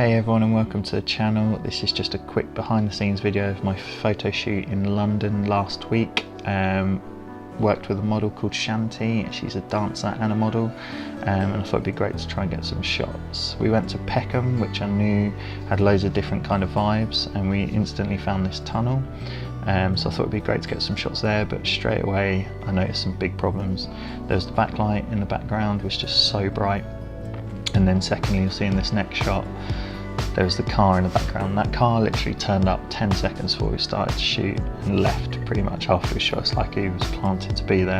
Hey everyone and welcome to the channel. This is just a quick behind the scenes video of my photo shoot in London last week. Worked with a model called Shantie. She's a dancer and a model, and I thought it'd be great to try and get some shots. We went to Peckham, which I knew had loads of different kind of vibes, and we instantly found this tunnel. So I thought it'd be great to get some shots there, but straight away I noticed some big problems. There's the backlight in the background was just so bright, and then secondly, you'll see in this next shot there was the car in the background. That car literally turned up 10 seconds before we started to shoot and left pretty much after we shot. It's like he was planted to be there.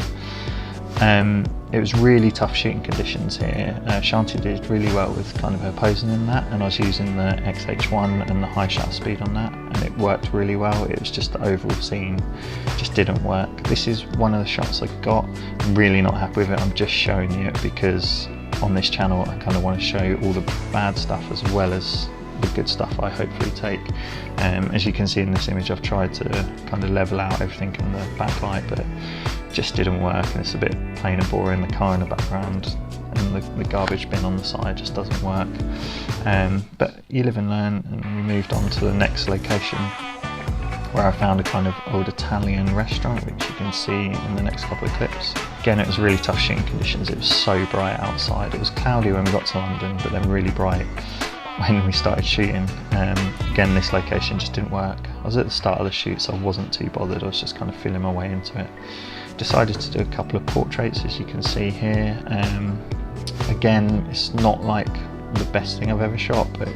It was really tough shooting conditions here. Shantie did really well with kind of her posing in that, and I was using the X-H1 and the high shutter speed on that, and it worked really well. It was just the overall scene just didn't work. This is one of the shots I got. I'm really not happy with it. I'm just showing you it because on this channel I kind of want to show you all the bad stuff as well as the good stuff I hopefully take. As you can see in this image, I've tried to kind of level out everything in the backlight, but it just didn't work, and it's a bit plain and boring. The car in the background and the garbage bin on the side just doesn't work. But you live and learn, and we moved on to the next location where I found a kind of old Italian restaurant, which you can see in the next couple of clips. Again, it was really tough shooting conditions. It was so bright outside. It was cloudy when we got to London, but then really bright when we started shooting. Again, this location just didn't work. I was at the start of the shoot, so I wasn't too bothered. I was just kind of feeling my way into it. Decided to do a couple of portraits, as you can see here. Again, it's not like the best thing I've ever shot, but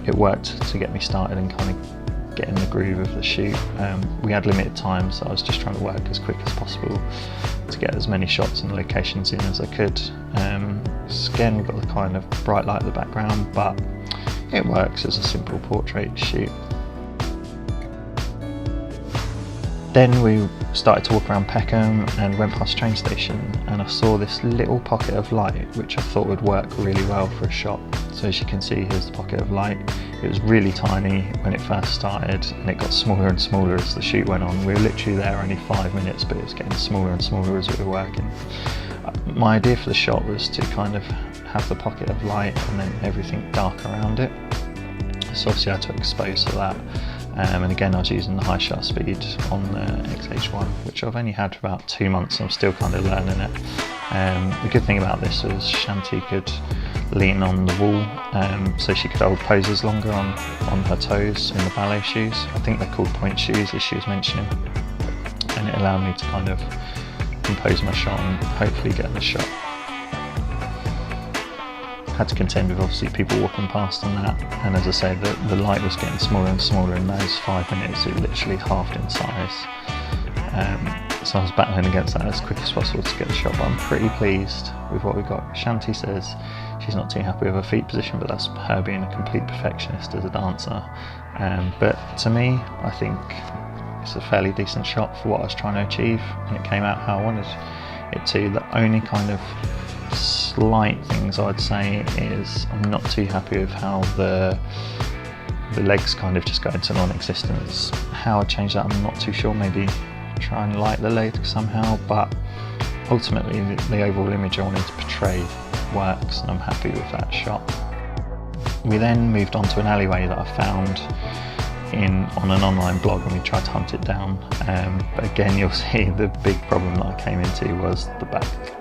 it worked to get me started and kind of get in the groove of the shoot. We had limited time, so I was just trying to work as quick as possible to get as many shots and locations in as I could. Again, we've got the kind of bright light in the background, but it works as a simple portrait shoot. Then we started to walk around Peckham and went past the train station, and I saw this little pocket of light which I thought would work really well for a shot. So as you can see, here's the pocket of light. It was really tiny when it first started, and it got smaller and smaller as the shoot went on. We were literally there only 5 minutes, but it was getting smaller and smaller as we were working. My idea for the shot was to kind of have the pocket of light and then everything dark around it. So obviously I had to expose to that. And again, I was using the high shutter speed on the X-H1, which I've only had for about 2 months, and I'm still kind of learning it. The good thing about this was Shantie could lean on the wall, so she could hold poses longer on her toes in the ballet shoes. I think they're called point shoes, as she was mentioning, and it allowed me to kind of compose my shot and hopefully get the shot. Had to contend with obviously people walking past on that, and as I say, the light was getting smaller and smaller. In those 5 minutes it literally halved in size, so I was battling against that as quick as possible to get the shot, but I'm pretty pleased with what we got. Shantie says she's not too happy with her feet position, but that's her being a complete perfectionist as a dancer. But to me, I think it's a fairly decent shot for what I was trying to achieve, and it came out how I wanted it to. The only kind of slight things I'd say is I'm not too happy with how the legs kind of just go into non-existence. How I'd change that, I'm not too sure. Maybe try and light the legs somehow, but ultimately the overall image I wanted to portray works, and I'm happy with that shot. We then moved on to an alleyway that I found on an online blog, and we tried to hunt it down, but again, you'll see the big problem that I came into was the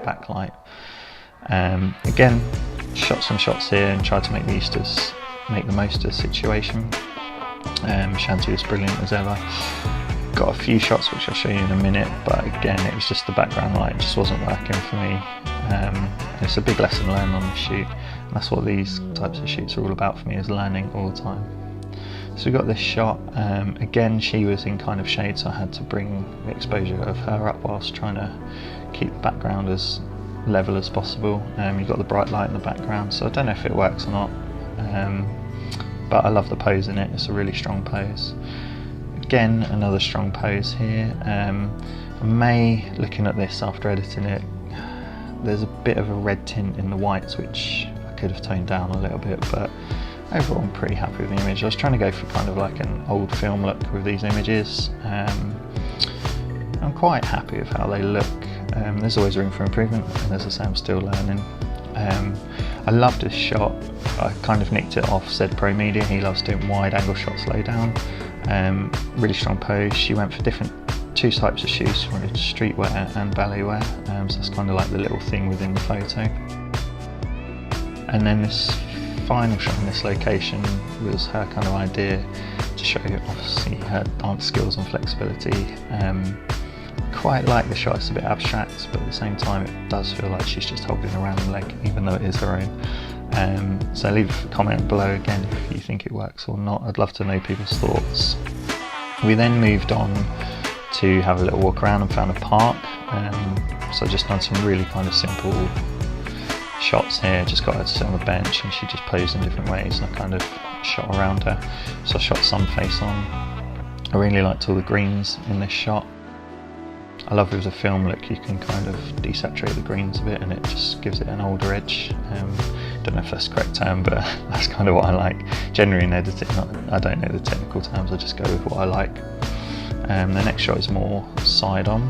backlight. Again, shot some shots here and tried to make the most of the situation. Shantie was brilliant as ever. Got a few shots which I'll show you in a minute, but again, it was just the background light just wasn't working for me. It's a big lesson learned on the shoot, and that's what these types of shoots are all about for me, is learning all the time. So we got this shot. Again, she was in kind of shade, so I had to bring the exposure of her up whilst trying to keep the background as level as possible. You've got the bright light in the background, so I don't know if it works or not, but I love the pose in it. It's a really strong pose. Again, another strong pose here. I may, looking at this after editing it, there's a bit of a red tint in the whites which I could have toned down a little bit, but overall I'm pretty happy with the image. I was trying to go for kind of like an old film look with these images. I'm quite happy with how they look. There's always room for improvement, and as I say, I'm still learning. I love this shot I kind of nicked it off Zed Pro Media. He loves doing wide angle shots low down. Really strong pose. She went for two types of shoes, for streetwear and ballet wear, so it's kind of like the little thing within the photo. And then this final shot in this location was her kind of idea to show obviously her dance skills and flexibility. Quite like the shot, it's a bit abstract, but at the same time it does feel like she's just holding a random leg, even though it is her own. So leave a comment below again if you think it works or not. I'd love to know people's thoughts. We then moved on to have a little walk around and found a park. So I've just done some really kind of simple shots here. Just got her to sit on the bench and she just posed in different ways, and I kind of shot around her. So I shot sun face on. I really liked all the greens in this shot. I love with the film look, you can kind of desaturate the greens a bit and it just gives it an older edge. Don't know if that's the correct term, but that's kind of what I like. Generally in editing, I don't know the technical terms, I just go with what I like. The next shot is more side on.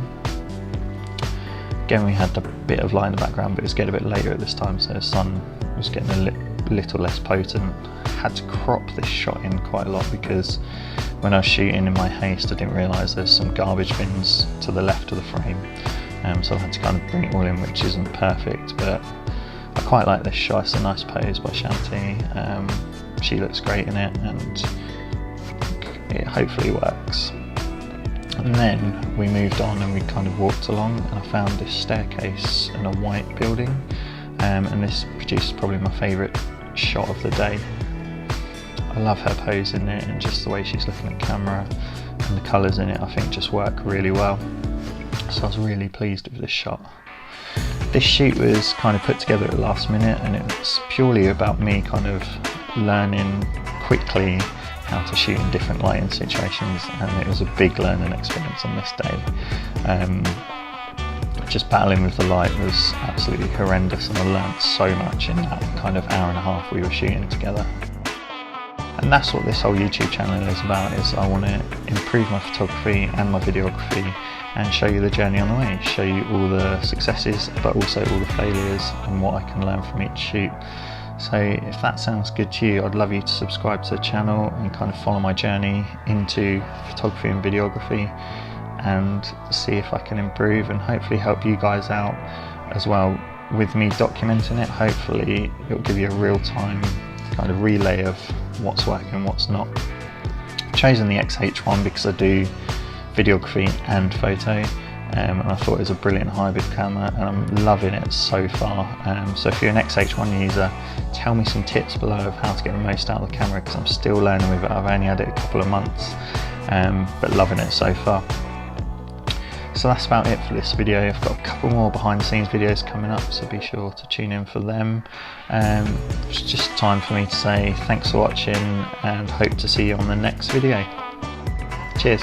Again, we had a bit of light in the background, but it was getting a bit later at this time, so the sun was getting a little less potent. Had to crop this shot in quite a lot because when I was shooting in my haste, I didn't realise there's some garbage bins to the left of the frame, so I had to kind of bring it all in, which isn't perfect, but I quite like this shot. It's a nice pose by Shantie. She looks great in it, and it hopefully works. And then we moved on and we kind of walked along, and I found this staircase in a white building, and this produced probably my favourite shot of the day. I love her pose in it, and just the way she's looking at camera, and the colours in it I think just work really well. So I was really pleased with this shot. This shoot was kind of put together at the last minute, and it was purely about me kind of learning quickly how to shoot in different lighting situations, and it was a big learning experience on this day. Just battling with the light was absolutely horrendous, and I learned so much in that kind of hour and a half we were shooting together. And that's what this whole YouTube channel is about, is I want to improve my photography and my videography and show you the journey on the way, show you all the successes but also all the failures and what I can learn from each shoot. So if that sounds good to you, I'd love you to subscribe to the channel and kind of follow my journey into photography and videography, and see if I can improve and hopefully help you guys out as well with me documenting it. Hopefully it'll give you a real-time kind of relay of what's working and what's not. I've chosen the X-H1 because I do videography and photo, and I thought it was a brilliant hybrid camera, and I'm loving it so far. So if you're an X-H1 user, tell me some tips below of how to get the most out of the camera, because I'm still learning with it. I've only had it a couple of months, but loving it so far. So that's about it for this video. I've got a couple more behind the scenes videos coming up, so be sure to tune in for them. It's just time for me to say thanks for watching, and hope to see you on the next video. Cheers.